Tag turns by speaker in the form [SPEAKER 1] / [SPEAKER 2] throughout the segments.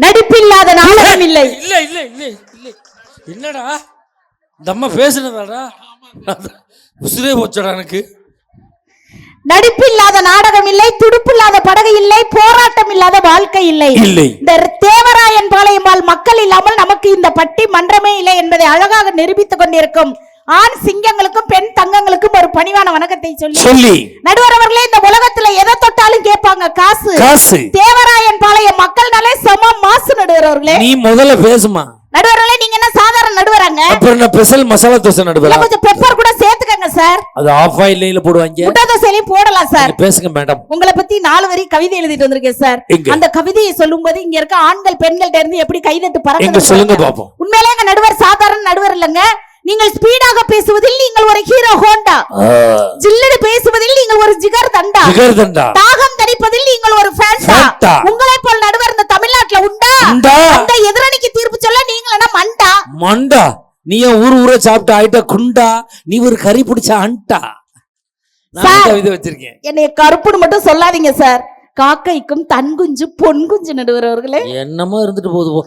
[SPEAKER 1] நடிப்பில்லாத நாடகம் இல்லை.
[SPEAKER 2] இல்ல இல்ல இல்ல இல்ல என்னடா இந்த அம்மா பேசுனதாடா உசுரே போச்சடா எனக்கு.
[SPEAKER 1] நடிப்பில்லாத நாடகம் இல்லை, துடுப்பில்லாத படகு இல்லை, போராட்டம் இல்லாத வாழ்க்கை இல்லை. இந்த தேவராயன் பாளையமால் மக்கள் இல்லாமல் நமக்கு இந்த பட்டி மன்றமே இல்லை என்பதை அழகாக நிரூபித்துக் கொண்டிருக்கும் ஆண் சிங்கங்களுக்கும் பெண் தங்கங்களுக்கும் ஒரு பணிவான வணக்கத்தை சொல்லி நடுவர் அவர்களே, இந்த உலகத்துல எதை தொட்டாலும் கேட்பாங்க காசு காசு. தேவராயன் பாளையம் மக்கள்னாலே சம மாசு. நடுவர் அவர்களே
[SPEAKER 2] நீ முதல்ல பேசுமா.
[SPEAKER 1] நடுவர்களே நீங்க என்ன சாதாரண நடுவராங்க?
[SPEAKER 2] அப்புறம் நான் ஸ்பெஷல் மசாலா தோசை நடுவரா.
[SPEAKER 1] கொஞ்சம் பெப்பர் கூட சேர்த்துக்கங்க சார்.
[SPEAKER 2] அது ஆஃப் ஆயில்ல போடுவாங்க.
[SPEAKER 1] முட்டை தோசையில போடலாம் சார்.
[SPEAKER 2] பேசுங்க மேடம்.
[SPEAKER 1] உங்களை பத்தி 4 வரி கவிதை எழுதிட்டு வந்திருக்கேன் சார். அந்த கவிதையை சொல்லும்போது இங்க இருக்க ஆண்கள் பெண்கள்ட்ட இருந்து எப்படி கைதட்டு பறக்குது
[SPEAKER 2] சொல்லுங்க பாப்போம்.
[SPEAKER 1] உண்மையிலேயே எங்க நடுவர் சாதாரண நடுவர் இல்லங்க. நீங்கள் ஸ்பீடாக பேசுவதில் நீங்கள் ஒரு ஹீரோ ஹோண்டா, ஜில்லடு பேசுவதில் நீங்கள் ஒரு ஜிகர் தண்டா, தாகம் தணிப்பதில் நீங்கள் ஒரு ஃபேண்டா. உங்களை போல் நடுவர் இந்த தமிழ்நாட்டுல உண்டா? அந்த எதிரணிக்கு தீர்ப்பு சொல்ல நீங்கள் என்ன மண்டா
[SPEAKER 2] மண்டா? நீ ஊர சாப்பிட்டு ஆயிட்ட குண்டா, நீ ஒரு கறி பிடிச்ச அண்டா. நான் கவிதை வச்சிருக்கேன்.
[SPEAKER 1] என்னைய கருப்புன்னு மட்டும் சொல்லாதீங்க சார். காக்கைக்கும் தன் குஞ்சு பொன் குஞ்சு நடுவர் அவர்களே.
[SPEAKER 2] என்னமோ இருந்துட்டு போகுது.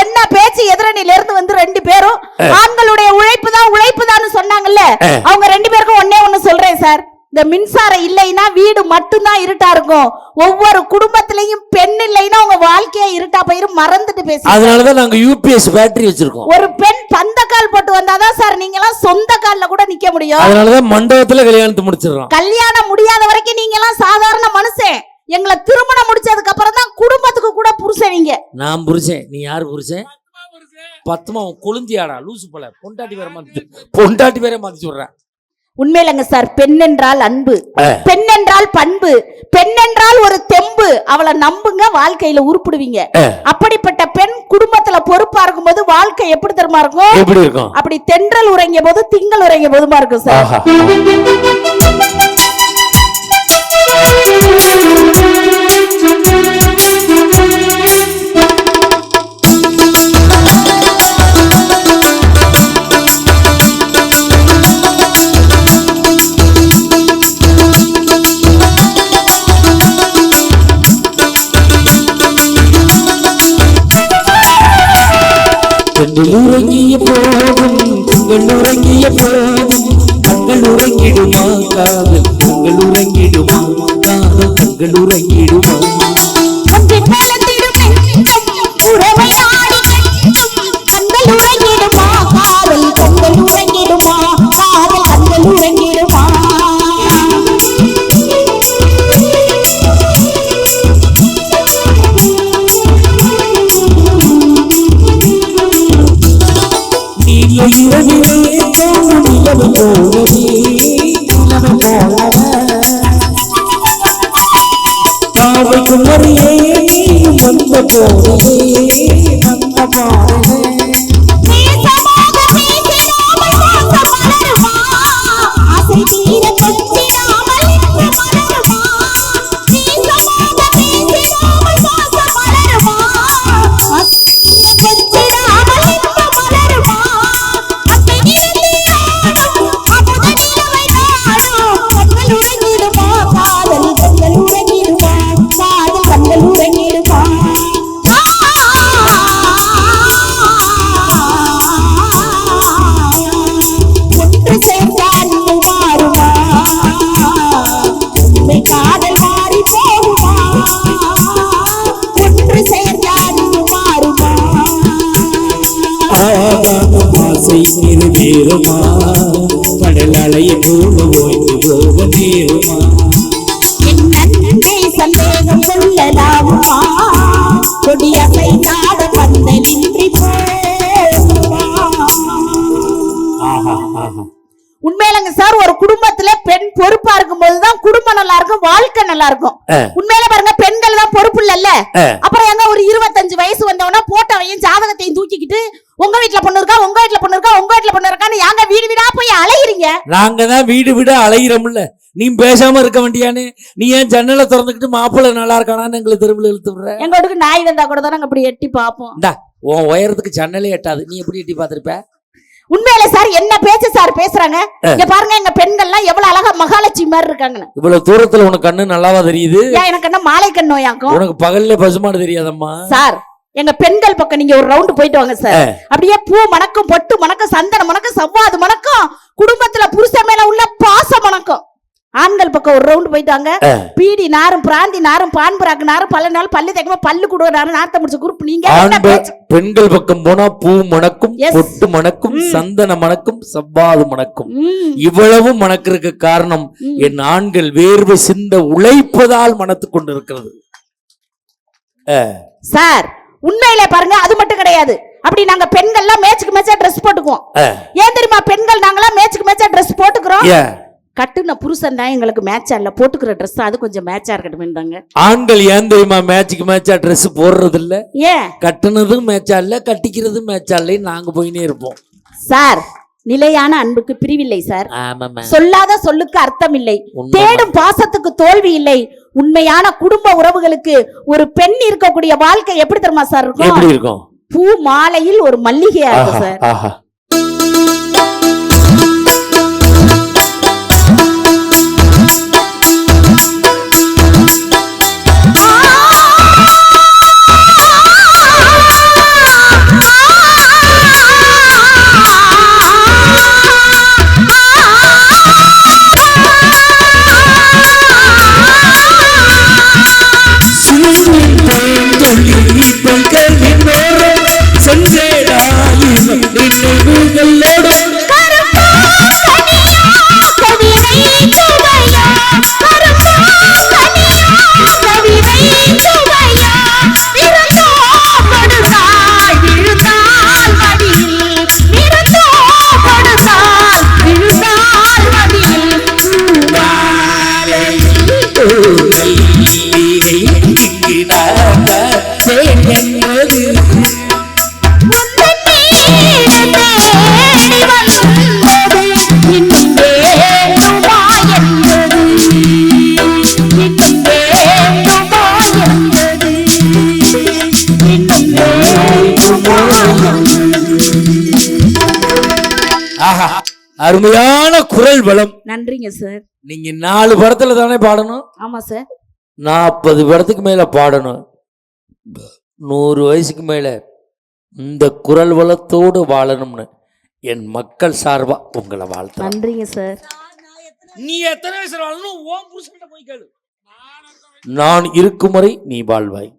[SPEAKER 1] என்ன பேச்சு? எதிரணியில இருந்து வந்து 2 பேரும் ஆண்களுடைய உழைப்பு தான் சொன்னாங்கல்ல, அவங்க 2 பேருக்கும் ஒண்ணு சொல்றேன் சார். இந்த மின்சாரம் இல்லைன்னா வீடு மட்டும்தான் இருட்டா இருக்கும். ஒவ்வொரு குடும்பத்திலையும் பெண் இல்லைன்னா உங்க வாழ்க்கையா இருட்டா போயிரும். மறந்துட்டு பேசுங்க.
[SPEAKER 2] அதனாலதான் நாங்க யூபிஎஸ் பேட்டரி வச்சிருக்கோம்.
[SPEAKER 1] ஒரு பெண் பந்த கால் போட்டு வந்தாதான் சார் நீங்க எல்லாம் சொந்த கால்ல கூட நிக்க முடியும்.
[SPEAKER 2] அதனாலதான் மண்டபத்துல கல்யாணத்தை முடிச்சிடறோம்.
[SPEAKER 1] கல்யாணம் முடியாத வரைக்கும் நீங்க எல்லாம் சாதாரண மனுஷன். எங்களை திருமணம் முடிச்சதுக்கு அப்புறம் தான் குடும்பத்துக்கு கூட புருஷன். நீங்க
[SPEAKER 2] நான் புருஷன், நீ யாரு புருஷன்? பத்துமா கொழுந்தியாடா லூசு போல. பொண்டாட்டி வேற மாத்தி சொல்றேன்.
[SPEAKER 1] உண்மையிலங்க சார். பெண் என்றால் அன்பு, பெண் என்றால் பண்பு, பெண் என்றால் ஒரு தெம்பு. அவளை நம்புங்க, வாழ்க்கையில உருப்பிடுவீங்க. அப்படிப்பட்ட பெண் குடும்பத்துல பொறுப்பா இருக்கும் போது வாழ்க்கை எப்படி தெரியுமா இருக்கும்?
[SPEAKER 2] எப்படி இருக்கும்?
[SPEAKER 1] அப்படி தென்றல் உறங்கிய போது திங்கள் உறங்கிய போதுமா இருக்கும் சார்.
[SPEAKER 2] உறங்கிய போதும் உங்கள் உறங்கிய போதும் தங்கள் உறங்கிடுமா காதல், தங்கள் உறங்கிடுமா காதல், தங்கள் உறங்கிடுமா. நிறைவேறுமா கடல் அலையை போல ஓய்ந்து போக நேருமா. சந்தேகம் சொல்லலாமா கொடியசை நாட பந்தலின்றி உண்மையிலங்க சார். ஒரு குடும்பத்துல பெண் பொறுப்பா இருக்கும் போதுதான் குடும்பம் நல்லா இருக்கும், வாழ்க்கை நல்லா இருக்கும். உண்மையில பாருங்க, பெண்கள் தான் பொறுப்பு இல்லல்ல. அப்புறம் எங்க ஒரு 25 வயசு வந்தவனா போட்டவையும் ஜாதகத்தையும் தூக்கிக்கிட்டு உங்க வீட்டுல பொண்ணு இருக்கா, உங்க வீட்டுல பொண்ணு இருக்கா, உங்க வீட்டுல பொண்ணு இருக்கான்னு யாங்க வீடு வீடா போய் அலையிறீங்க? நாங்க தான் வீடு வீடா அலையிறோம்ல. நீ பேசாம இருக்க வேண்டியானே? நீ ஏன் ஜன்னலை திறந்துக்கிட்டு மாப்பிள்ளை நல்லா இருக்கானான்னு எங்களை தெருவில் இழுத்து விடுற?
[SPEAKER 1] எங்க வீட்டுக்கு நாய் வந்தா கூட தான் நாங்க அப்படி எட்டி பாப்போம்.
[SPEAKER 2] உன் உயரத்துக்கு ஜன்னலே எட்டாது, நீ எப்படி எட்டி பாத்திருப்ப? உண்மையில சார் என்ன பேச்சு சார் பேசுறாங்க? இங்க பாருங்க எங்க பெண்கள்லாம் எவ்வளவு அழகா மகாலட்சுமி மாதிரி இருக்காங்கன்னு.
[SPEAKER 3] இவ்வளவு தூரத்துல உனக்கு கண்ணு நல்லாவா தெரியுது?
[SPEAKER 2] ஏன் எனக்கு என்ன மாலை கண் நோயாக்கும்?
[SPEAKER 3] உனக்கு பகல்ல பசுமாடு தெரியாதம்மா?
[SPEAKER 2] சார் எங்க பெண்கள் பக்கம் நீங்க ஒரு ரவுண்ட் போயிட்டு வாங்க சார். அப்படியே பூ மணக்கும், பொட்டு மணக்கும், சந்தனம் மணக்கும், சவ்வாது மணக்கும், குடும்பத்துல புருஷன் மேல உள்ள பாசம் மணக்கும். ஆண்கள் பக்கம் ஒரு ரவுண்ட் போயிட்டாங்க. பீடி நாரும், பிராந்தி நாரும், பான்பராக்கு நாரும், பல நாள் பல்லு தேக்கமா பல்லு குடுவ நாரும், நார்த்த முடிச்ச குரூப் நீங்க.
[SPEAKER 3] பெண்கள் பக்கம் போனா பூ மணக்கும், பொட்டு மணக்கும், சந்தன மணக்கும், சவ்வாது மணக்கும். இவ்வளவு மணக்கிறதுக்கு காரணம் என் ஆண்கள் வேர்வை சிந்த உழைப்பதால் மணத்து கொண்டு இருக்கிறது.
[SPEAKER 2] சார் உண்மையிலே பாருங்க, அது மட்டும் கிடையாது. அப்படி நாங்க பெண்கள்லாம் மேட்சுக்கு மேட்சா ட்ரெஸ் போட்டுக்குவோம். ஏன் தெரியுமா? பெண்கள் நாங்களாம் மேட்சுக்கு மேட்சா ட்ரெஸ் போட்டுக்கிறோம். கட்டுன புருஷன் தான் எங்களுக்கு மேட்சா இல்ல, போட்டுக்கிற ட்ரெஸ் அது கொஞ்சம் மேட்சா இருக்கட்டும். ஆண்கள்
[SPEAKER 3] ஏன் தெரியுமா மேட்சுக்கு மேட்சா ட்ரெஸ் போடுறது இல்ல?
[SPEAKER 2] ஏன்?
[SPEAKER 3] கட்டுனதும் மேட்சா இல்ல, கட்டிக்கிறதும் மேட்சா இல்ல, நாங்க போயினே இருப்போம்.
[SPEAKER 2] சார் நிலையான அன்புக்கு பிரிவில்லை சார். சொல்லாத சொல்லுக்கு அர்த்தம் இல்லை, தேடும் பாசத்துக்கு தோல்வி இல்லை. உண்மையான குடும்ப உறவுகளுக்கு ஒரு பெண் இருக்கக்கூடிய வாழ்க்கை எப்படி தெரியுமா சார் இருக்கும்?
[SPEAKER 3] எப்படி இருக்கும்?
[SPEAKER 2] பூ மாலையில் ஒரு மல்லிகையா இருக்கும் சார்.
[SPEAKER 3] அருமையான குரல் வளம்.
[SPEAKER 2] நன்றிங்க சார்.
[SPEAKER 3] நீங்க 4 படத்துல தானே பாடணும்?
[SPEAKER 2] ஆமா சார்.
[SPEAKER 3] 40 படத்துக்கு மேல பாடணும். 100 வயசுக்கு மேல இந்த குரல் வளத்தோடு வாழணும்னு என் மக்கள் சார்பா உங்களை வாழ்த்து.
[SPEAKER 2] நன்றிங்க சார்.
[SPEAKER 3] நீ எத்தனை வயசுல வாழணும்? ஓம் புருஷன்ட்ட போய் கேளு. நான் இருக்கும் வரை நீ வாழ்வாய்,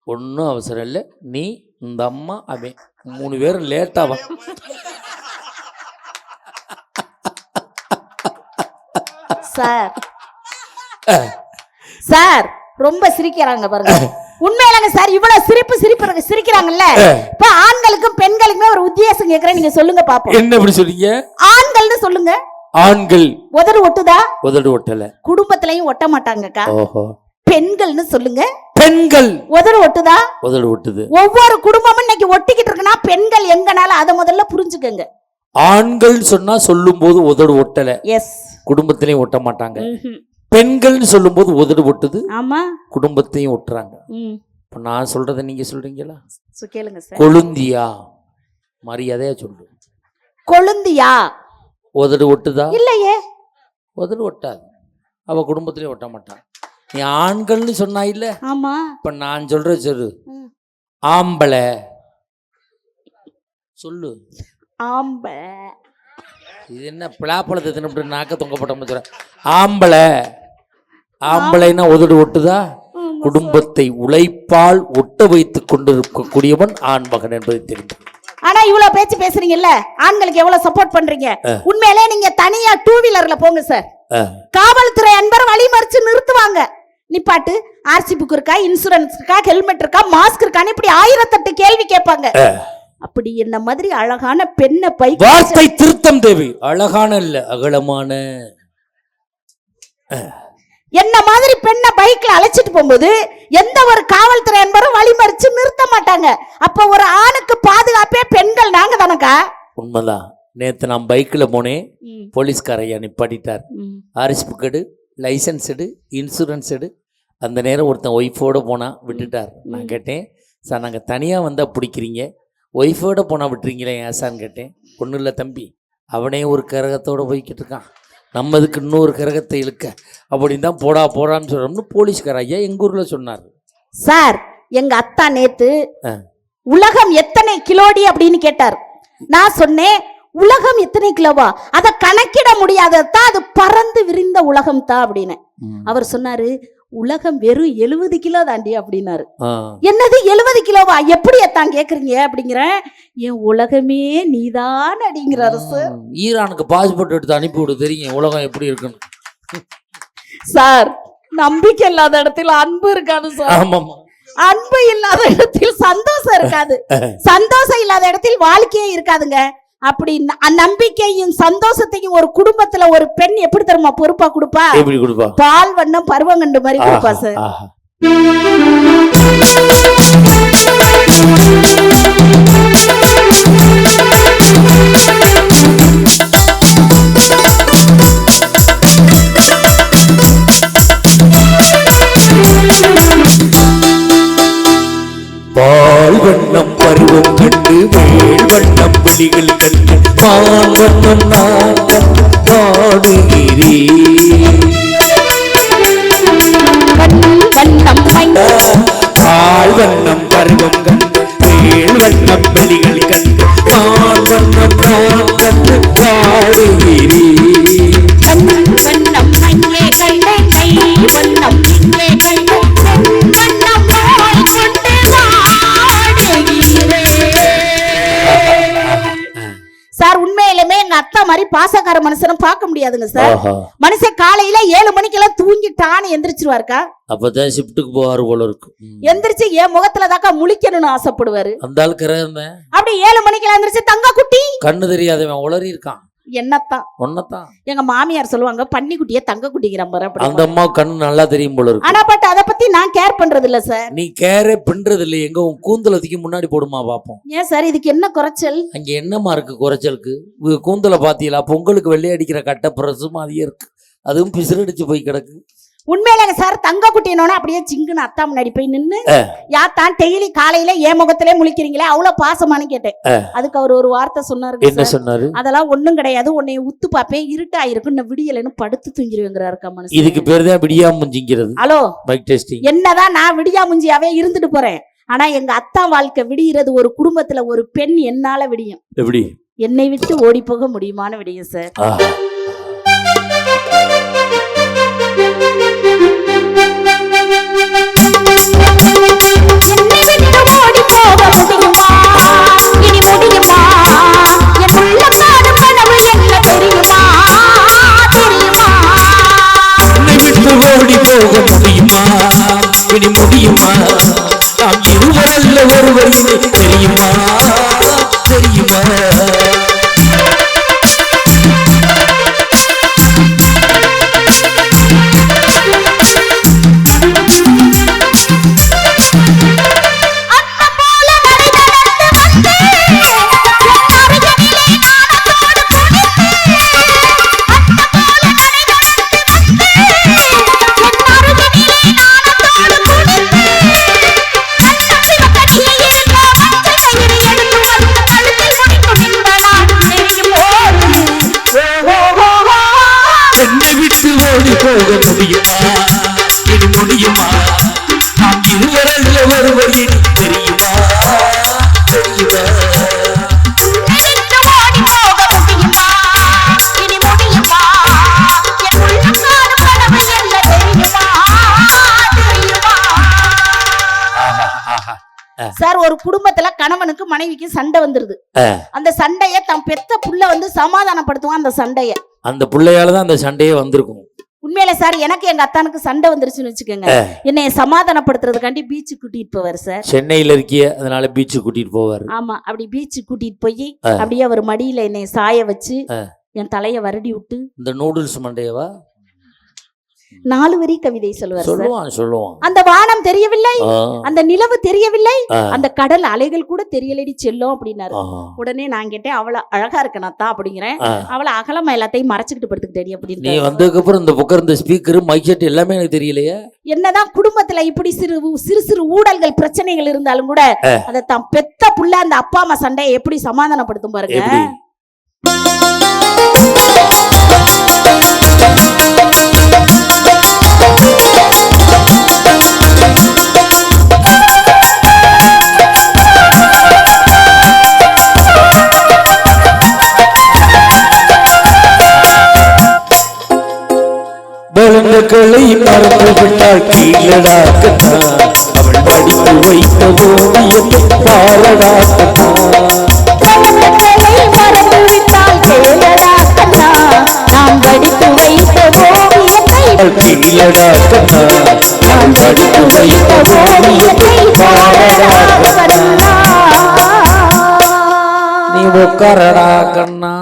[SPEAKER 3] ஒன்னும் அவசரம் இல்லை. நீ இந்த அம்மா அவன் 3 பேரும் லேட்டா வா.
[SPEAKER 2] சார் சார் ரொம்ப சிரிக்கிறாங்க பாருங்க. உண்மையிலங்க சார், இவ்வளவு சிரிப்பு சிரிக்கிறாங்கல்ல. இப்ப ஆண்களுக்கும் பெண்களுக்குமே ஒரு உத்தியாசம் கேக்குறேன், நீங்க சொல்லுங்க பாப்போம்.
[SPEAKER 3] என்ன இப்படி சொல்றீங்க?
[SPEAKER 2] ஆண்கள்னு சொல்லுங்க.
[SPEAKER 3] ஆண்கள்
[SPEAKER 2] உதடு ஒட்டுதா?
[SPEAKER 3] உதடு ஒட்டல.
[SPEAKER 2] குடும்பத்திலையும் ஒட்ட மாட்டாங்கக்கா.
[SPEAKER 3] ஓஹோ.
[SPEAKER 2] பெண்கள்னு சொல்லுங்க.
[SPEAKER 3] பெண்கள்
[SPEAKER 2] உதடு ஒட்டுதா?
[SPEAKER 3] உதடு ஒட்டுது.
[SPEAKER 2] ஒவ்வொரு குடும்பமும் இன்னைக்கு ஒட்டிக்கிட்டு இருக்குன்னா பெண்கள் எங்கனால அதை முதல்ல புரிஞ்சுக்கங்க.
[SPEAKER 3] ஆண்கள் சொன்னா சொல்லும் போது உதடு ஒட்டல,
[SPEAKER 2] எஸ்,
[SPEAKER 3] குடும்பத்திலையும் ஒட்ட மாட்டாங்க. பெண்கள்னு சொல்லும் போது உதடு ஒட்டுது,
[SPEAKER 2] ஆமா,
[SPEAKER 3] குடும்பத்தையும் ஒட்டுறாங்க. இப்ப நான் சொல்றதை நீங்க சொல்றீங்களா?
[SPEAKER 2] கேளுங்க சார்.
[SPEAKER 3] கொழுந்தியா மரியாதையா சொல்லு.
[SPEAKER 2] கொழுந்தியா
[SPEAKER 3] உதடு ஒட்டுதா?
[SPEAKER 2] இல்லையே,
[SPEAKER 3] உதடு ஒட்டாது. அவ குடும்பத்திலையும் ஒட்ட மாட்டான். நீ ஆண்கள்னு சொன்னா இல்ல?
[SPEAKER 2] ஆமா.
[SPEAKER 3] இப்ப நான் சொல்ற சொல்லு. ஆம்பளை சொல்லு.
[SPEAKER 2] ஆம்பளை.
[SPEAKER 3] இது என்ன பிளாப்பழத்தை தின்னு நாக்க தொங்கப்பட்ட? ஆம்பளை. ஆம்பளைன்னா உதடு ஒட்டுதா? குடும்பத்தை உழைப்பால் ஒட்ட வைத்துக் கொண்டிருக்கக்கூடியவன் ஆண் மகன் என்பதை தெரிந்து.
[SPEAKER 2] ஆனா இவ்வளவு பேச்சு பேசுறீங்கல்ல, ஆண்களுக்கு எவ்வளவு சப்போர்ட் பண்றீங்க. உண்மையிலே நீங்க தனியா 2 வீலர்ல போங்க சார். காவல்துறை அன்பர் வழி மறிச்சு நிறுத்துவாங்க. நிப்பாட்டு, ஆர்சி புக் இருக்கா, இன்சூரன்ஸ் இருக்கா, ஹெல்மெட் இருக்கா, மாஸ்க் இருக்கான்னு இப்படி 1008 கேள்வி கேட்பாங்க. அப்படி என்ன மாதிரி அழகான பெண்ணை பைக்
[SPEAKER 3] வார்த்தை திருத்தம் தேவை. அழகான இல்ல, அகலமான.
[SPEAKER 2] என்ன மாதிரி பெண்ணை பைக்ல அழைச்சிட்டு போகும்போது எந்த ஒரு காவல்துறை என்பரும் வழிமறிச்சு நிறுத்த மாட்டாங்க. அப்ப ஒரு ஆணுக்கு பாதுகாப்பே பெண்கள் நாங்க தானக்கா.
[SPEAKER 3] உண்மைதான். நேத்து நான் பைக்ல போனேன், போலீஸ்காரையா நிப்பாட்டிட்டார். ஆர்சி புக் எடு, லைசன்ஸ் எடு, இன்சூரன்ஸ் எடு. அந்த நேரம் ஒருத்தன் ஒய்ஃபோட போனா விட்டுட்டார். நான் கேட்டேன், சார் நாங்கள் தனியாக வந்தால் பிடிக்கிறீங்க, ஒய்ஃபோட போனா விட்டுறீங்களே ஏசான்னு கேட்டேன். ஒன்றும் இல்லை தம்பி, அவனே ஒரு கரகத்தோடு போய்கிட்டு இருக்கான், நம்மதுக்கு இன்னொரு கரகத்தை இழுக்க அப்படின்னு தான் போடான்னு சொல்கிறோம்னு போலீஸ்கார ஐயா எங்கள் ஊரில் சொன்னார்.
[SPEAKER 2] சார் எங்க அத்தா நேத்து உலகம் எத்தனை கிலோடி அப்படின்னு கேட்டார். நான் சொன்னேன் உலகம் எத்தனை கிலோவா, அதை கணக்கிட முடியாததான், அது பறந்து விரிந்த உலகம் தான் அப்படின்னு. அவர் சொன்னாரு உலகம் வெறும் 70 கிலோ தாண்டி அப்படின்னாரு. என்னது 70 கிலோவா, எப்படி எத்தான் கேக்குறீங்க அப்படிங்கிறேன். என் உலகமே நீதான் அப்படிங்கிறாரு சார்.
[SPEAKER 3] ஈரானுக்கு பாஸ்போர்ட் எடுத்து அனுப்பிவிடு, தெரியும் உலகம் எப்படி இருக்குன்னு.
[SPEAKER 2] சார் நம்பிக்கை இல்லாத இடத்துல அன்பு இருக்காது சார்.
[SPEAKER 3] ஆமாமா,
[SPEAKER 2] அன்பு இல்லாத இடத்தில் சந்தோஷம் இருக்காது, சந்தோஷம் இல்லாத இடத்தில் வாழ்க்கையே இருக்காதுங்க. அப்படி நம்பிக்கையும் சந்தோஷத்தையும் ஒரு குடும்பத்துல ஒரு பெண் எப்படி தருமா பொறுப்பா கொடுப்பா?
[SPEAKER 3] எப்படி கொடுப்பா?
[SPEAKER 2] பால் வண்ணம் பருவங்கண்டு மாதிரி கொடுப்பா சார்.
[SPEAKER 3] பால் வண்ணம் பருவம் கண்டு மேல் வண்ணம் விழிகள் கண்டு பால் வண்ணம் நான் பாடுகிறேன். பால் வண்ணம் பருவம் கண்டு மேல் வண்ணம் விழிகள் கண்டு பால் வண்ணம் நான் கண்டு பாடுகிறேன்.
[SPEAKER 2] சார் உண்மையிலுமே எங்க அத்தா மாதிரி பாசக்கார மனுஷனும் பார்க்க முடியாதுங்க சார். மனுஷன் காலையில 7 மணிக்கெல்லாம் தூங்கிட்டான்னு எந்திரிச்சிருவாருக்கா.
[SPEAKER 3] அப்பதான் ஷிப்டுக்கு போவாரு போல இருக்கு.
[SPEAKER 2] எந்திரிச்சு என் முகத்துல தாக்கா முழிக்கணும்னு ஆசைப்படுவாரு.
[SPEAKER 3] அந்த ஆள் கிரகம்
[SPEAKER 2] அப்படி 7 மணிக்கெல்லாம் எந்திரிச்சு தங்க குட்டி,
[SPEAKER 3] கண்ணு தெரியாதவன் உளறி இருக்கான்.
[SPEAKER 2] என்னத்தான்
[SPEAKER 3] ஒன்னதான்
[SPEAKER 2] எங்க மாமியார் சொல்லுவாங்க, பன்னி குட்டிய தங்க குட்டிங்கிற மாதிரி.
[SPEAKER 3] அந்த அம்மா கண்ணு நல்லா தெரியும் போல இருக்கு.
[SPEAKER 2] ஆனா பட் அத பத்தி நான் கேர் பண்றது இல்ல சார்.
[SPEAKER 3] நீ கேரே பண்றது இல்ல. எங்க உன் கூந்தலத்துக்கு முன்னாடி போடுமா பாப்போம்.
[SPEAKER 2] ஏன் சார் இதுக்கு என்ன குறைச்சல்?
[SPEAKER 3] அங்க என்னமா இருக்கு குறைச்சலுக்கு? கூந்தல பாத்தீங்களா? பொங்கலுக்கு வெள்ளை அடிக்கிற கட்ட பிரசும் மாதிரியே இருக்கு, அதுவும் பிசிறடிச்சு போய் கிடக்கு.
[SPEAKER 2] உண்மையிலங்க சார் தங்க குட்டினோட அப்படியே சிங்குன்னு அத்தா முன்னாடி போய் நின்னு, யாத்தான் டெய்லி காலையில என் முகத்திலே முழிக்கிறீங்களே அவ்வளவு பாசமானு கேட்டேன். அதுக்கு அவர் ஒரு வார்த்தை சொன்னாரு.
[SPEAKER 3] என்ன சொன்னாரு?
[SPEAKER 2] அதெல்லாம் ஒண்ணும் கிடையாது, உன்னை உத்து பாப்பேன், இருட்டா இருக்கு, நான் விடியலன்னு படுத்து தூங்கிடுவேங்கிறாருக்கா மனுஷன்.
[SPEAKER 3] இதுக்கு பேர் தான் விடியா முஞ்சிங்கிறது.
[SPEAKER 2] Hello
[SPEAKER 3] mic testing.
[SPEAKER 2] என்னதான் நான் விடியா முஞ்சியாவே இருந்துட்டு போறேன், ஆனா எங்க அத்தா வாழ்க்கை விடிகிறது ஒரு குடும்பத்துல ஒரு பெண் என்னால விடியும்.
[SPEAKER 3] எப்படி?
[SPEAKER 2] என்னை விட்டு ஓடி போக முடியுமான்னு விடியும் சார்.
[SPEAKER 3] ஓடி போக முடியுமா? இனி முடியுமா? நாம் இருவரல்ல ஒருவர் தெரியுமா? தெரியுமா? ஓடி போக முடியுமா? இது முடியுமா? நாம் இருவரல்ல ஒருவர் தெரியுமா? தெரியுமா?
[SPEAKER 2] சார் ஒரு குடும்பத்துல கணவனுக்கு மனைவிக்கு சண்டை வந்துருது. அந்த சண்டைய தன் பெத்த புள்ள வந்து சமாதானப்படுத்துவான். அந்த சண்டைய
[SPEAKER 3] அந்த பிள்ளையாலதான் அந்த சண்டையே வந்திருக்கும்.
[SPEAKER 2] உண்மையில சார் எனக்கு எங்க அத்தானுக்கு சண்டை வந்துருச்சுன்னு வச்சுக்கோங்க, என்னைய சமாதானப்படுத்துறதுக்காண்டி பீச்சு கூட்டிட்டு போவார் சார்.
[SPEAKER 3] சென்னையில இருக்கிய, அதனால பீச்சு கூட்டிட்டு போவார்.
[SPEAKER 2] ஆமா, அப்படி பீச்சு கூட்டிட்டு போய் அப்படியே அவர் மடியில என்னைய சாய வச்சு என் தலைய வருடி விட்டு,
[SPEAKER 3] இந்த நூடுல்ஸ் மண்டையவா
[SPEAKER 2] 4 வரி கவிதை சொல்லுவார் சார்.
[SPEAKER 3] சொல்லுவான்.
[SPEAKER 2] அந்த வானம் தெரியவில்லை, அந்த நிலவு தெரியவில்லை,
[SPEAKER 3] ஆ.
[SPEAKER 2] அந்த கடல் அலைகள் கூட தெரியலடி செல்லும் அப்படின்னாரு.
[SPEAKER 3] ஆ.
[SPEAKER 2] உடனே நான் கேட்டேன், அவள அழகா இருக்கனாத்தா அப்படிங்கிறேன்.
[SPEAKER 3] ஆ.
[SPEAKER 2] அவள அகலமா எல்லாத்தையும் மறைச்சுக்கிட்டு படுத்துக்கிட்டேடி
[SPEAKER 3] நீ
[SPEAKER 2] அப்படின்னு.
[SPEAKER 3] வந்ததுக்கு அப்புறம் இந்த புக்கர், இந்த ஸ்பீக்கர், மைக் செட் எல்லாமே எனக்கு தெரியலையே.
[SPEAKER 2] என்னதான் குடும்பத்துல இப்படி சிறு சிறு ஊழல்கள் பிரச்சனைகள் இருந்தாலும் கூட அதை தான் பெத்த புள்ள அந்த அப்பா அம்மா சண்டையை எப்படி சமாதானப்படுத்தும் பாருங்க.
[SPEAKER 3] எப்படி? பலன்களை மறந்து விட்டால் கீழடா கண்ணா, அவள் படித்து வைத்த ஓவியத்தை பாரடா கண்ணா.
[SPEAKER 2] பலன்களை மறந்து விட்டால் கேளடா கண்ணா, நாம் படித்து வைத்த ஓவியத்தை
[SPEAKER 3] கீழடா கண்ணா,
[SPEAKER 2] நாம் படித்து வைத்த ஓவியத்தை பாரடா கண்ணா.
[SPEAKER 3] நீ உட்காரடா கண்ணா.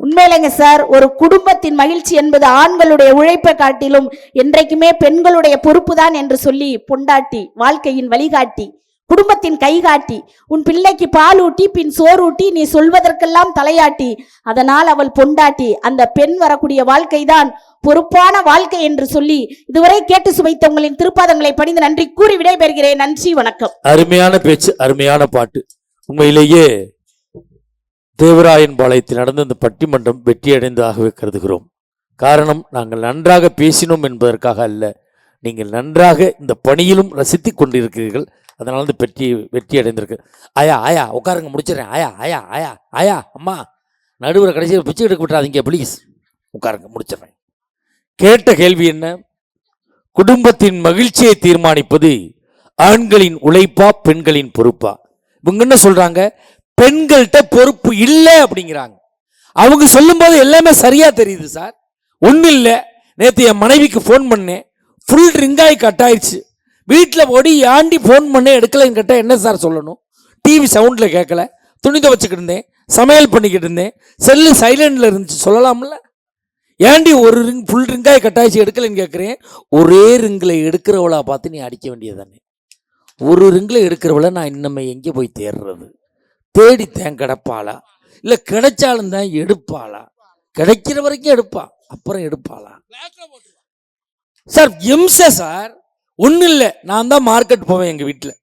[SPEAKER 2] உண்மையிலங்க சார், ஒரு குடும்பத்தின் மகிழ்ச்சி என்பது ஆண்களுடைய உழைப்பை காட்டிலும் என்றைக்குமே பெண்களுடைய பொறுப்பு தான் என்று சொல்லி பொண்டாட்டி வாழ்க்கையின் வழிகாட்டி, குடும்பத்தின் கைகாட்டி, உன் பிள்ளைக்கு பால் ஊட்டி பின் சோறூட்டி நீ சொல்வதற்கெல்லாம் தலையாட்டி, அதனால் அவள் பொண்டாட்டி. அந்த பெண் வரக்கூடிய வாழ்க்கை தான் பொறுப்பான வாழ்க்கை என்று சொல்லி இதுவரை கேட்டு சுவைத்த உங்களின் திருப்பாதங்களை பணிந்து நன்றி கூறி விடைபெறுகிறேன். நன்றி, வணக்கம்.
[SPEAKER 3] அருமையான பேச்சு, அருமையான பாட்டு. உண்மையிலேயே தேவராயன் பாளையத்தில் நடந்த இந்த பட்டிமன்றம் வெற்றியடைந்ததாகவே கருதுகிறோம். காரணம், நாங்கள் நன்றாக பேசினோம் என்பதற்காக அல்ல, நீங்கள் நன்றாக இந்த பணியிலும் ரசித்து கொண்டிருக்கிறீர்கள். அதனால இந்த வெற்றி அடைந்திருக்கு. ஆயா ஆயா உட்காருங்க, முடிச்சிடறேன். ஆயா ஆயா ஆயா ஆயா அம்மா, நடுவில் கடைசியில் பிச்சை எடுக்க விட்டுறாதீங்க ப்ளீஸ். உட்காருங்க, முடிச்சிடறேன். கேட்ட கேள்வி என்ன? குடும்பத்தின் மகிழ்ச்சியை தீர்மானிப்பது ஆண்களின் உழைப்பா பெண்களின் பொறுப்பா? இவங்க என்ன சொல்றாங்க? பெண்கள்கிட்ட பொறுப்பு இல்லை அப்படிங்கிறாங்க. அவங்க சொல்லும் போது எல்லாமே சரியா தெரியுது சார். ஒன்றும் இல்லை, நேற்று என் மனைவிக்கு ஃபோன் பண்ணேன், ஃபுல் ரிங்காய் கட் ஆயிடுச்சு. வீட்டில் ஓடி ஆண்டி ஃபோன் பண்ணேன் எடுக்கலைன்னு கேட்டால் என்ன சார் சொல்லணும்? டிவி சவுண்டில் கேட்கல, துணி துவச்சிக்கிட்டு இருந்தேன், சமையல் பண்ணிக்கிட்டு இருந்தேன், செல்லு சைலண்டில் இருந்துச்சு, சொல்லலாம்ல? ஏண்டி ஒரு ரிங் ஃபுல் ரிங்காய் கட் ஆயிடுச்சு எடுக்கலைன்னு கேட்குறேன். ஒரே ரிங்கில் எடுக்கிறவளா பார்த்து நீ அடிக்க வேண்டியதானே. ஒரு ரிங்கில் எடுக்கிறவளை நான் இன்னமே எங்கே போய் தேடுறது? தேடித்தேன் கிடப்பாளா, இல்லை கிடைச்சாலும் தான் எடுப்பாளா? கிடைக்கிற வரைக்கும் எடுப்பா, அப்புறம் எடுப்பாளா? சார் எம்ச சார் ஒன்றும் இல்லை, நான் தான் மார்க்கெட் போவேன். எங்கள் வீட்டில்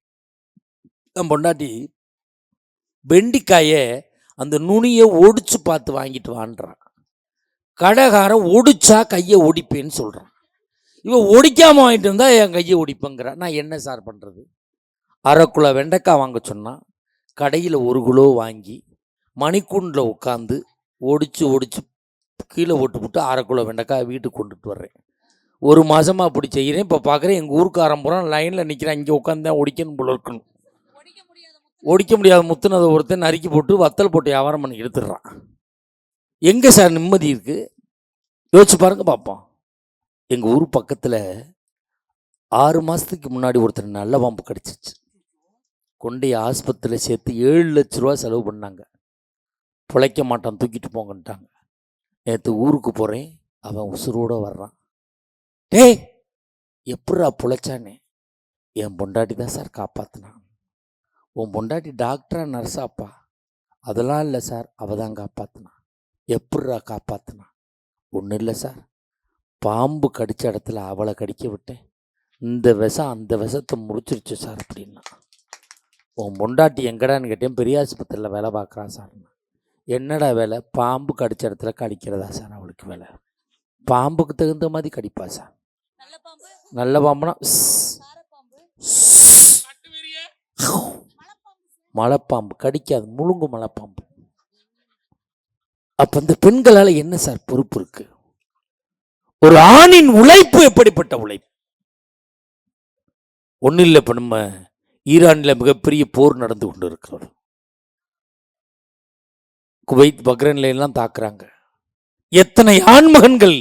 [SPEAKER 3] என் பொண்டாட்டி வெண்டிக்காயை அந்த நுனியை ஒடிச்சு பார்த்து வாங்கிட்டு வான்றான். கடைக்காரன் ஒடிச்சா கையை ஒடிப்பேன்னு சொல்கிறான். இவன் ஒடிக்காமல் வாங்கிட்டு இருந்தால் என் கையை ஒடிப்பேங்கிறான். நான் என்ன சார் பண்ணுறது? 1/2 கிலோ வெண்டைக்காய் வாங்க சொன்னால் கடையில் 1 கிலோ வாங்கி மணிக்கூண்டில் உட்காந்து ஒடிச்சு கீழே போட்டு 1/2 கிலோ வெண்டைக்காய் வீட்டுக்கு கொண்டுட்டு வர்றேன். 1 மாதமாக அப்படி செய்கிறேன். இப்போ பார்க்குறேன் எங்கள் ஊருக்காரன் பூரா லைனில் நிற்கிறேன். இங்கே உட்காந்து தான் ஒடிக்கணும் போல இருக்கணும். ஒடிக்க முடியாத முத்துனதை ஒருத்தன் நறுக்கி போட்டு வத்தல் போட்டு வியாபாரம் பண்ணி எடுத்துடுறான். எங்கே சார் நிம்மதி இருக்குது? யோசிச்சு பாருங்க பார்ப்போம். எங்கள் ஊர் பக்கத்தில் 6 மாதத்துக்கு முன்னாடி ஒருத்தர் நல்ல பாம்பு கடிச்சிச்சு. கொண்டு ஆஸ்பத்திரியில் சேர்த்து 7 லட்ச ரூபா செலவு பண்ணாங்க. பிழைக்க மாட்டான், தூக்கிட்டு போங்கன்ட்டாங்க. நேற்று ஊருக்கு போகிறேன், அவன் உசுரோடு வர்றான். டேய் எப்படா பிழைச்சானே? என் பொண்டாட்டி தான் சார் காப்பாற்றினான். உன் பொண்டாட்டி டாக்டரா நர்ஸாப்பா? அதெல்லாம் இல்லை சார், அவள் தான் காப்பாற்றினான். எப்படா காப்பாற்றினான்? ஒன்றும் இல்லை சார், பாம்பு கடித்த இடத்துல அவளை கடிக்க விட்டேன், இந்த விஷம் அந்த விஷத்தை முடிச்சிருச்சு சார் அப்படின்னா. உன் பொண்டாட்டி எங்கடான்னு கேட்டேன். பெரிய ஆஸ்பத்திரியில் வேலை பார்க்குறான் சார். என்னடா வேலை? பாம்பு கடித்த இடத்துல கடிக்கிறதா சார் அவளுக்கு வேலை. பாம்புக்கு தகுந்த மாதிரி கடிப்பா சார். நல்ல பாம்புனா மலைப்பாம்பு கடிக்காது, முழுங்கு மலைப்பாம்பு. அப்ப இந்த பெண்களால் என்ன சார் பொறுப்பு இருக்கு? ஒரு ஆணின் உழைப்பு எப்படிப்பட்ட உழைப்பு? ஒன்றும் இல்லை, இப்போ நம்ம ஈரானில் மிகப்பெரிய போர் நடந்து கொண்டு இருக்கிறது. குவைத் பக்ரைன்ல எல்லாம் தாக்குறாங்க. எத்தனை ஆண்மகன்கள்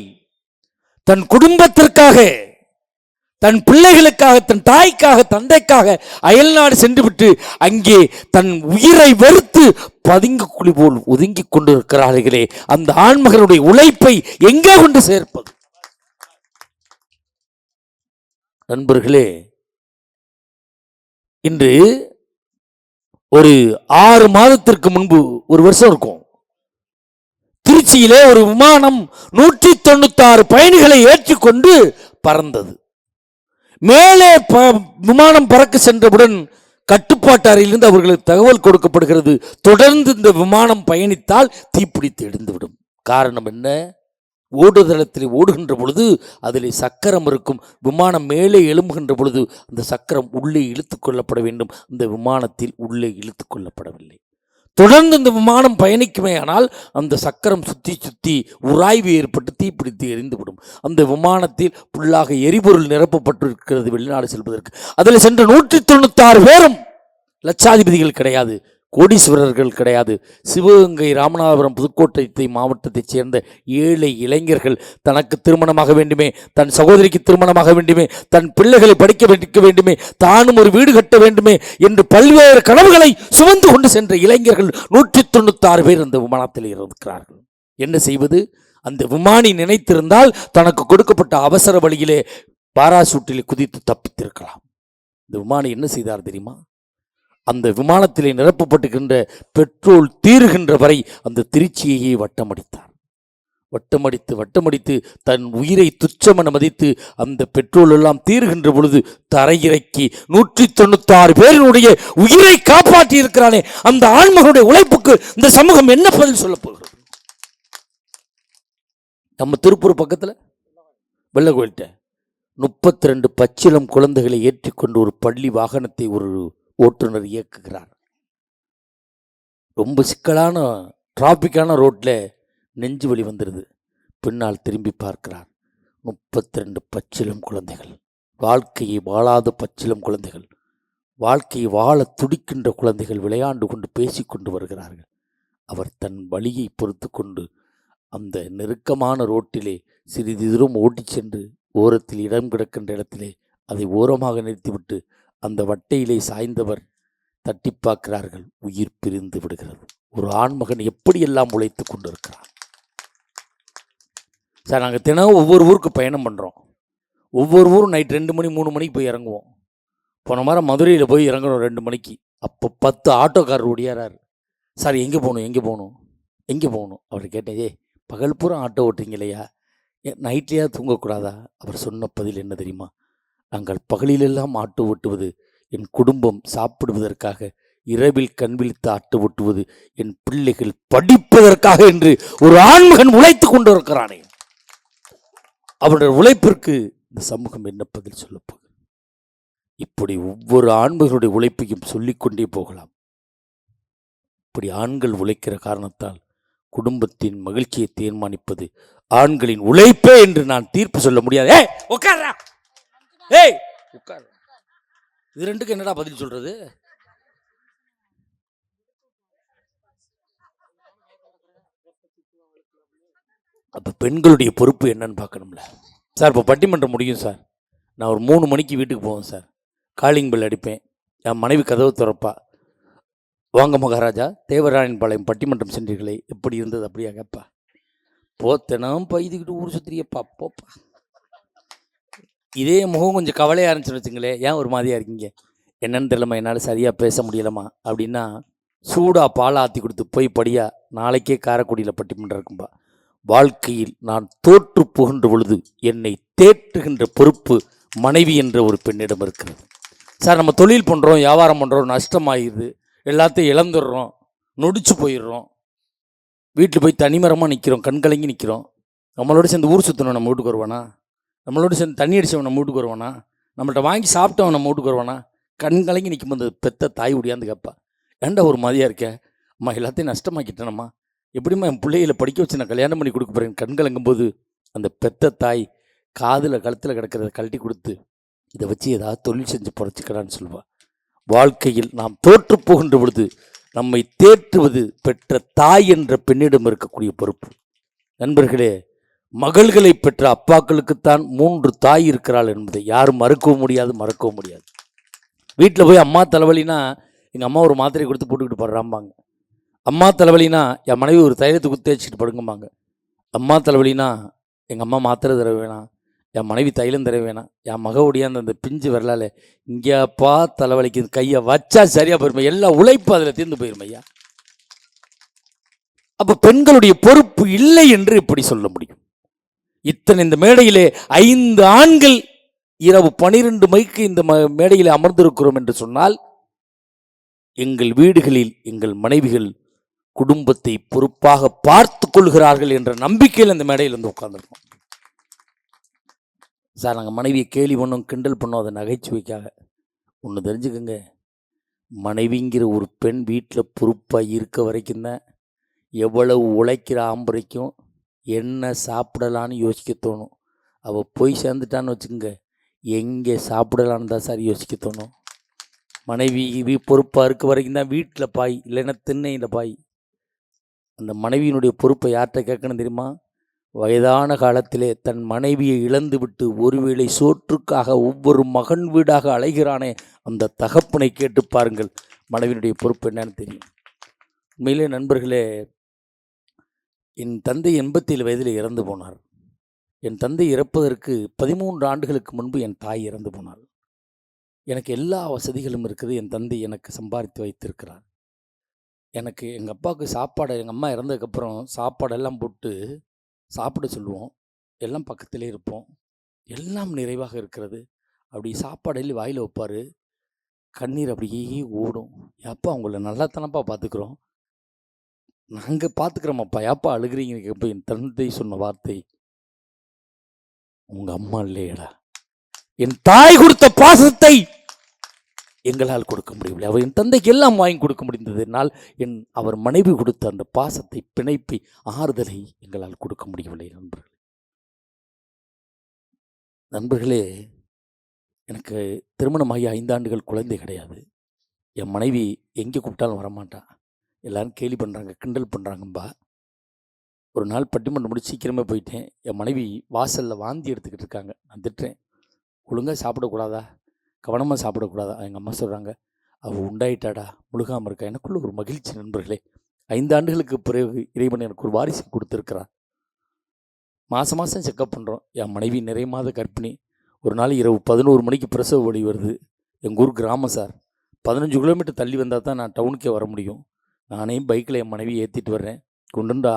[SPEAKER 3] தன் குடும்பத்திற்காக, தன் பிள்ளைகளுக்காக, தன் தாய்க்காக, தந்தைக்காக அயல்நாடு சென்று விட்டு அங்கே தன் உயிரை வெறுத்து பதுங்கு குழி போல் ஒதுங்கி கொண்டிருக்கிறார்களே, அந்த ஆண்மகனுடைய உழைப்பை எங்கே கொண்டு சேர்ப்பது? நண்பர்களே, இன்று ஒரு 6 மாதத்திற்கு முன்பு, ஒரு வருஷம் இருக்கும், திருச்சியிலே ஒரு விமானம் 196 பயணிகளை ஏற்றிக்கொண்டு பறந்தது. மேலே விமானம் பறக்க சென்றவுடன் கட்டுப்பாட்டு அறையிலிருந்து அவர்களுக்கு தகவல் கொடுக்கப்படுகிறது, தொடர்ந்து இந்த விமானம் பயணித்தால் தீப்பிடித்து எரிந்துவிடும். காரணம் என்ன? ஓடுதளத்தில் ஓடுகின்ற பொழுது அதில் சக்கரம் இருக்கும். விமானம் மேலே எழும்புகின்ற பொழுது அந்த சக்கரம் உள்ளே இழுத்து கொள்ளப்பட வேண்டும். அந்த விமானத்தில் உள்ளே இழுத்து கொள்ளப்படவில்லை. தொடர்ந்து இந்த விமானம் பயணிக்குமே ஆனால் அந்த சக்கரம் சுற்றி சுற்றி உராய்வு ஏற்பட்டு தீப்பிடித்து எரிந்துவிடும். அந்த விமானத்தில் புல்லாக எரிபொருள் நிரப்பப்பட்டிருக்கிறது வெளிநாடு செல்வதற்கு. அதில் சென்ற 196 பேரும் லட்சாதிபதிகள் கிடையாது, கோடீஸ்வரர்கள் கிடையாது. சிவகங்கை, ராமநாதபுரம், புதுக்கோட்டை மாவட்டத்தைச் சேர்ந்த ஏழை இளைஞர்கள் தனக்கு திருமணமாக வேண்டுமே, தன் சகோதரிக்கு திருமணமாக வேண்டுமே, தன் பிள்ளைகளை படிக்க வைக்க வேண்டுமே, தானும் ஒரு வீடு கட்ட வேண்டுமே என்று பல்வேறு கனவுகளை சுமந்து கொண்டு சென்ற இளைஞர்கள் 196 பேர் அந்த விமானத்தில் இருக்கிறார்கள். என்ன செய்வது? அந்த விமானி நினைத்திருந்தால் தனக்கு கொடுக்கப்பட்ட அவசர வழியிலே பாராசூட்டில் குதித்து தப்பித்திருக்கலாம். இந்த விமானி என்ன செய்தார் தெரியுமா? அந்த விமானத்திலே நிரப்பப்பட்டுகின்ற பெட்ரோல் தீருகின்ற வரை அந்த திருச்சியையே வட்டமடித்தார். வட்டமடித்து தன் உயிரை துச்சமென மதித்து அந்த பெட்ரோல் எல்லாம் தீருகின்ற பொழுது தரையிறக்கி 196 பேரினுடைய உயிரை காப்பாற்றி இருக்கிறானே, அந்த ஆண்மகனுடைய உழைப்புக்கு இந்த சமூகம் என்ன பதில் சொல்ல போகிறது? நம்ம திருப்பூர் பக்கத்துல வெள்ள கோயில்கிட்ட 32 பச்சிளம் குழந்தைகளை ஏற்றிக்கொண்டு ஒரு பள்ளி வாகனத்தை ஒரு ஓட்டுநர் இயக்குகிறார். ரொம்ப சிக்கலான டிராபிக்கான ரோட்ல நெஞ்சு வலி வந்துடுது. பின்னால் திரும்பி பார்க்கிறார். 32 பச்சிளம் குழந்தைகள், வாழ்க்கையை வாழாத பச்சிளம் குழந்தைகள், வாழ்க்கையை வாழ துடிக்கின்ற குழந்தைகள் விளையாண்டு கொண்டு பேசிக்கொண்டு வருகிறார்கள். அவர் தன் வழியை பொறுத்து கொண்டு அந்த நெருக்கமான ரோட்டிலே சிறிது தூரம் ஓட்டி சென்று ஓரத்தில் இடம் கிடக்கின்ற இடத்திலே அதை ஓரமாக நிறுத்திவிட்டு அந்த வட்டையிலே சாய்ந்தவர் தட்டி பார்க்கிறார்கள். உயிர் பிரிந்து விடுகிறது. ஒரு ஆண்மகன் எப்படியெல்லாம் உழைத்து கொண்டிருக்கிறார் சார். நாங்கள் தினம் ஒவ்வொரு ஊருக்கு பயணம் பண்ணுறோம். ஒவ்வொரு ஊரும் நைட் 2 மணி 3 மணிக்கு போய் இறங்குவோம். போன வாரம் மதுரையில் போய் இறங்குறோம் 2 மணிக்கு. அப்போ 10 ஆட்டோக்காரர் ஓடியாரார். சார் எங்கே போகணும் அவர் கேட்டேன், பகல் பூரா ஆட்டோ ஓட்டுறீங்களையா, நைட்லையா தூங்கக்கூடாதா? அவர் சொன்ன பதில் என்ன தெரியுமா? நாங்கள் பகலிலெல்லாம் ஆட்டோ ஓட்டுவது என் குடும்பம் சாப்பிடுவதற்காக, இரவில் கண்விழித்து ஆட்டோ ஓட்டுவது என் பிள்ளைகள் படிப்பதற்காக என்று ஒரு ஆண்மகன் உழைத்து கொண்டு இருக்கிறானே, அவருடைய உழைப்பிற்கு இந்த சமூகம் என்ன பதில் சொல்ல போகுது? இப்படி ஒவ்வொரு ஆண்மகனுடைய உழைப்பையும் சொல்லிக்கொண்டே போகலாம். இப்படி ஆண்கள் உழைக்கிற காரணத்தால் குடும்பத்தின் மகிழ்ச்சியை தீர்மானிப்பது ஆண்களின் உழைப்பே என்று நான் தீர்ப்பு சொல்ல முடியாது. இது ரெண்டுக்கு என்னடா பதில் சொல்றது? அப்ப பெண்களுடைய பொறுப்பு என்னன்னு பார்க்கணும்ல சார். இப்போ பட்டிமன்றம் முடியும் சார், நான் ஒரு 3 மணிக்கு வீட்டுக்கு போவேன் சார். காலிங் பெல் அடிப்பேன், என் மனைவி கதவு திறப்பா, வாங்க மகாராஜா, தேவராயன் பாளையம் பட்டிமன்றம் சென்றீர்களே, எப்படி இருந்தது? அப்படியா கேப்பா. போத்தனம் பைதுக்கிட்டு ஊர் சுத்திரியப்பா, போப்பா. இதே முகம் கொஞ்சம் கவலையாக இருந்துச்சுன்னு வச்சுங்களேன், ஏன் ஒரு மாதிரியாக இருக்கீங்க, என்னன்னு தெரியலம்மா, என்னால் சரியாக பேச முடியலம்மா அப்படின்னா, சூடாக பால் ஆற்றி கொடுத்து போய் படியா, நாளைக்கே காரைக்குடியில் பட்டிமன்றம் இருக்கும்பா. வாழ்க்கையில் நான் தோற்று போகின்ற பொழுது என்னை தேற்றுகின்ற பொறுப்பு மனைவி என்ற ஒரு பெண்ணிடம் இருக்கிறது சார். நம்ம தொழில் பண்ணுறோம், வியாபாரம் பண்ணுறோம், நஷ்டமாகிடுது, எல்லாத்தையும் இழந்துடுறோம், நொடிச்சு போயிடுறோம், வீட்டில் போய் தனிமரமாக நிற்கிறோம், கண் கலங்கி நிற்கிறோம். நம்மளோட சேர்ந்து ஊர் சுற்றணும், நம்ம வீட்டுக்கு வருவானா? நம்மளோட சேர்ந்து தண்ணி அடித்தவன் நம்ம வீட்டுக்கு வருவானா? நம்மள்கிட்ட வாங்கி சாப்பிட்டவன் நம்ம வீட்டுக்கு வருவானா? கண் கலங்கி நிற்கும்போது பெத்த தாய் உடையாந்து கேட்பா, ஏண்டா ஒரு மாதிரியாக இருக்கேன் அம்மா, எல்லாத்தையும் நஷ்டமாக்கிட்டேனம்மா, எப்படிம்மா என் பிள்ளைகளை படிக்க வச்சு நான் கல்யாணம் பண்ணி கொடுக்க போகிறேன்? கண் கலங்கும்போது அந்த பெத்த தாய் காதில் கழுத்தில் கிடக்கிறத கழட்டி கொடுத்து, இதை வச்சு ஏதாவது தொழில் செஞ்சு பொழைச்சிக்கலான்னு சொல்லுவாள். வாழ்க்கையில் நாம் தோற்று போகின்ற பொழுது நம்மை தேற்றுவது பெற்ற தாய் என்ற பெண்ணிடம் இருக்கக்கூடிய பொறுப்பு. நண்பர்களே, மகள்களை பெற்ற அப்பாக்களுக்குத்தான் 3 தாய் இருக்கிறாள் என்பதை யாரும் மறுக்கவும் முடியாது. வீட்டில் போய் அம்மா தலைவலினா எங்கள் அம்மா ஒரு மாத்திரை கொடுத்து போட்டுக்கிட்டு படுறாம்பாங்க. அம்மா தலைவலினா என் மனைவி ஒரு தைலத்தை குத்தி வச்சுக்கிட்டு படுங்கம்பாங்க. அம்மா தலைவலினா எங்கள் அம்மா மாத்திரை தர வேணாம், என் மனைவி தைலம் தர வேணாம், என் மக ஒடியாந்து அந்த பிஞ்சு வரலால இங்கேப்பா தலைவலிக்கு கையை வச்சா சரியா போயிருமே, எல்லா உழைப்பு அதில் தீர்ந்து போயிருமையா. அப்ப பெண்களுடைய பொறுப்பு இல்லை என்று எப்படி சொல்ல முடியும்? இத்தனை இந்த மேடையிலே 5 ஆண்கள் இரவு 12 மணிக்கு இந்த மேடையிலே அமர்ந்திருக்கிறோம் என்று சொன்னால், எங்கள் வீடுகளில் எங்கள் மனைவிகள் குடும்பத்தை பொறுப்பாக பார்த்து கொள்கிறார்கள் என்ற நம்பிக்கையில் இந்த மேடையில் வந்து உட்கார்ந்துருக்கோம். சார், நாங்கள் மனைவியை கேலி பண்ணோம், கிண்டல் பண்ணோம், அதை நகைச்சுவைக்காக. ஒன்று தெரிஞ்சுக்கோங்க, மனைவிங்கிற ஒரு பெண் வீட்டில் பொறுப்பாக இருக்க வரைக்கும் தான் எவ்வளவு உழைக்கிற ஆம்பரைக்கும் என்ன சாப்பிடலான்னு யோசிக்க தோணும். அவள் போய் சேர்ந்துட்டான்னு வச்சுக்கோங்க, எங்கே சாப்பிடலான்னு தான் சார் யோசிக்க தோணும். மனைவி பொறுப்பாக இருக்க வரைக்கும் தான் வீட்டில் பாய், இல்லைன்னா திண்ணையில் பாய். அந்த மனைவியினுடைய பொறுப்பை யார்கிட்ட கேட்கணும் தெரியுமா? வயதான காலத்திலே தன் மனைவியை இழந்து விட்டு ஒருவேளை சோற்றுக்காக ஒவ்வொரு மகன் வீடாக அலைகிறானே அந்த தகப்பனை கேட்டு பாருங்கள், மனைவியினுடைய பொறுப்பு என்னன்னு தெரியும். உண்மையிலே நண்பர்களே, என் தந்தை 87 வயதில் இறந்து போனார். என் தந்தை இறப்பதற்கு 13 ஆண்டுகளுக்கு முன்பு என் தாய் இறந்து போனார். எனக்கு எல்லா வசதிகளும் இருக்குது. என் தந்தை எனக்கு சம்பாதித்து வைத்திருக்கிறார். எனக்கு எங்கள் அப்பாவுக்கு சாப்பாடு, எங்கள் அம்மா இறந்ததுக்கப்புறம் சாப்பாடெல்லாம் போட்டு சாப்பிட சொல்லுவோம். எல்லாம் பக்கத்திலே இருப்போம். எல்லாம் நிறைவாக இருக்கிறது. அப்படி சாப்பாடு வாயில் வைப்பார், கண்ணீர் அப்படியே ஓடும். அப்பா உங்களை நல்லா தானப்பா பார்த்துக்குறோம், நாங்கள் பார்த்துக்குறோமாப்பா, ஏப்பா அழுகிறீங்க? எப்போ என் தந்தை சொன்ன வார்த்தை, உங்கள் அம்மா இல்லையடா. என் தாய் கொடுத்த பாசத்தை எங்களால் கொடுக்க முடியவில்லை. அவர் என் தந்தைக்கு எல்லாம் வாங்கி கொடுக்க முடிந்ததனால் அவர் மனைவி கொடுத்த அந்த பாசத்தை, பிணைப்பை, ஆறுதலை எங்களால் கொடுக்க முடியவில்லை. நண்பர்களே, எனக்கு திருமணமாகி 5 ஆண்டுகள் குழந்தை கிடையாது. என் மனைவி எங்கே கூப்பிட்டாலும் வரமாட்டா. எல்லாரும் கேலி பண்ணுறாங்க, கிண்டல் பண்ணுறாங்கம்பா. ஒரு நாள் பட்டிமன்றம் முடிச்சு சீக்கிரமே போயிட்டேன். என் மனைவி வாசலில் வாந்தி எடுத்துக்கிட்டு இருக்காங்க. நான் திட்டுறேன், ஒழுங்காக சாப்பிடக்கூடாதா, கவனமாக சாப்பிடக்கூடாதா? எங்கள் அம்மா சொல்கிறாங்க, அவள் உண்டாயிட்டாடா, முழுகாமல் இருக்கா. எனக்குள்ள ஒரு மகிழ்ச்சி நண்பர்களே. 5 ஆண்டுகளுக்கு பிறகு இறைவன் எனக்கு ஒரு வாரிசு கொடுத்துருக்கிறான். மாதம் மாதம் செக்கப் பண்ணுறோம். என் மனைவி நிறைய மாத கர்ப்பிணி. ஒரு நாள் இரவு 11 மணிக்கு பிரசவ வலி வருது. எங்கள் ஊர் கிராமம் சார், 15 கிலோமீட்டர் தள்ளி வந்தால் தான் நான் டவுனுக்கே வர முடியும். நானே பைக்கில் என் மனைவி ஏற்றிட்டு வர்றேன். கொண்டுண்டா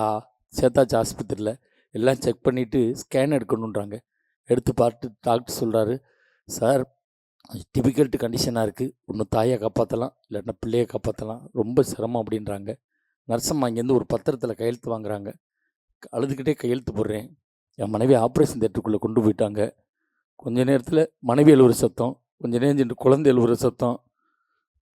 [SPEAKER 3] சேத்தாச்சி ஆஸ்பத்திரியில் எல்லாம் செக் பண்ணிவிட்டு ஸ்கேன் எடுக்கணுன்றாங்க. எடுத்து பார்த்து டாக்டர் சொல்கிறாரு, சார் டிபிக்கல்ட்டு கண்டிஷனாக இருக்குது, ஒன்று தாயை காப்பாற்றலாம் இல்லைன்னா பிள்ளையை காப்பாற்றலாம், ரொம்ப சிரமம் அப்படின்றாங்க. நர்சம்மா இங்கேருந்து ஒரு பத்திரத்தில் கையெழுத்து வாங்குறாங்க. அழுதுகிட்டே கையெழுத்து போடுறேன். என் மனைவி ஆப்ரேஷன் தேட்டருக்குள்ளே கொண்டு போயிட்டாங்க. கொஞ்ச நேரத்தில் மனைவி எழுவுற சத்தம், கொஞ்ச நேரம் சென்று குழந்தை எழுவுற சத்தம்.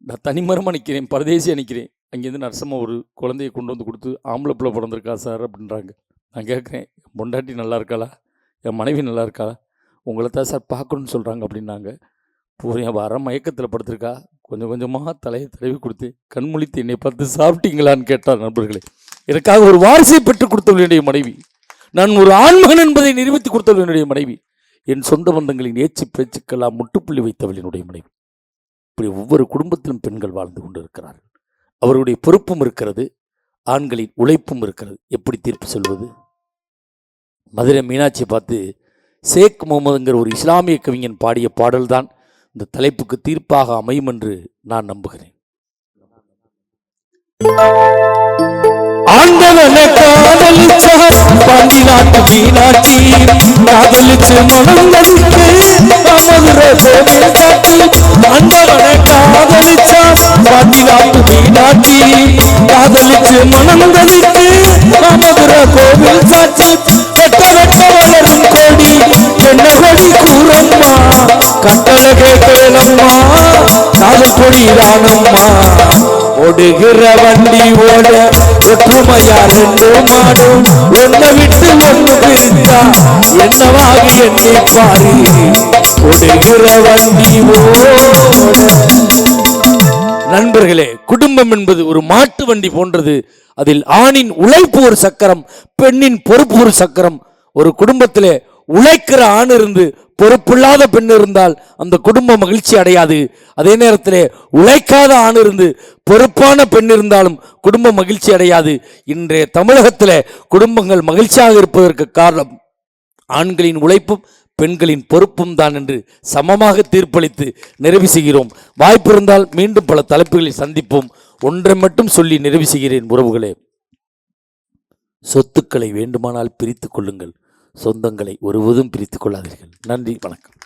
[SPEAKER 3] நான் தனிமரமாக நிற்கிறேன், பரதேசியாக நிற்கிறேன். அங்கேருந்து நர்சம்மா ஒரு குழந்தையை கொண்டு வந்து கொடுத்து, ஆம்பளை பிள்ளை பிறந்திருக்கா சார் அப்படின்றாங்க. நான் கேட்குறேன், என் பொண்டாட்டி நல்லா இருக்காளா, என் மனைவி நல்லா இருக்காளா, உங்களை தான் சார் பார்க்கணுன்னு சொல்கிறாங்க அப்படின்னாங்க. பூரியா வர மயக்கத்தில் படுத்திருக்கா. கொஞ்சம் கொஞ்சமாக தலையை தடவி கொடுத்து கண்முழித்து என்னை பார்த்து சாப்பிட்டீங்களான்னு கேட்டார். நண்பர்களே, எனக்காக ஒரு வாரிசை பெற்றுக் கொடுத்தவள் என்னுடைய மனைவி. நான் ஒரு ஆண்மகன் என்பதை நிரூபித்து கொடுத்தவள் என்னுடைய மனைவி. என் சொந்த பந்தங்களின் ஏச்சு பேச்சுக்கெல்லாம் முட்டுப்புள்ளி வைத்தவள் என்னுடைய மனைவி. இப்படி ஒவ்வொரு குடும்பத்திலும் பெண்கள் வாழ்ந்து கொண்டு இருக்கிறார்கள். அவருடைய பொறுப்பும் இருக்கிறது, ஆண்களின் உழைப்பும் இருக்கிறது. எப்படி தீர்ப்பு சொல்வது? மதுரை மீனாட்சியை பார்த்து ஷேக் முகமதுங்கிற ஒரு இஸ்லாமிய கவிஞன் பாடிய பாடல்தான் இந்த தலைப்புக்கு தீர்ப்பாக அமையும் என்று நான் நம்புகிறேன். ஆண்டவனை காதலிச்ச பாண்டி நாட்டு மீனாட்சி, காதலிச்சு மணந்ததுக்கு மதுரை கோவில் காட்டி. ஆண்டவனை காதலிச்ச பாண்டி நாட்டு மீனாட்சி, காதலிச்சு மணந்ததுக்கு மதுரை கோவில் காட்டி. வெட்ட வெட்ட வளரும் கோடி என்ன கொடி கூறம்மா, கட்டளை கேட்கலம்மா, நாகப்பொடி தானம்மா. ஓடுகிற வண்டி ஓட ஒற்றுமையா 2 மாடும், ஒன்ன விட்டு ஒன்று பிரித்தா என்னவாகி எண்ணி பாரு. ஓடுகிற வண்டி ஓட. நண்பர்களே, குடும்பம் என்பது ஒரு மாட்டு வண்டி போன்றது. அதில் ஆணின் உழைப்பு ஒரு சக்கரம், பெண்ணின் பொறுப்பு ஒரு சக்கரம். ஒரு குடும்பத்திலே உழைக்கிற ஆண் இருந்து பொறுப்பில்லாத பெண் இருந்தால் அந்த குடும்பம் மகிழ்ச்சி அடையாது. அதே நேரத்திலே உழைக்காத ஆண் இருந்து பொறுப்பான பெண் இருந்தாலும் குடும்பம் மகிழ்ச்சி அடையாது. இன்றைய தமிழகத்திலே குடும்பங்கள் மகிழ்ச்சியாக இருப்பதற்கு காரணம் ஆண்களின் உழைப்பும் பெண்களின் பொறுப்பும் தான் என்று சமமாக தீர்ப்பளித்து நிறைவு செய்கிறோம். வாய்ப்பிருந்தால் மீண்டும் பல தலைப்புகளில் சந்திப்போம். ஒன்றை மட்டும் சொல்லி நிறைவு செய்கிறேன் உறவுகளே. சொத்துக்களை வேண்டுமானால் பிரித்துக் கொள்ளுங்கள், சொந்தங்களை ஒருபோதும் பிரித்துக் கொள்ளாதீர்கள். நன்றி, வணக்கம்.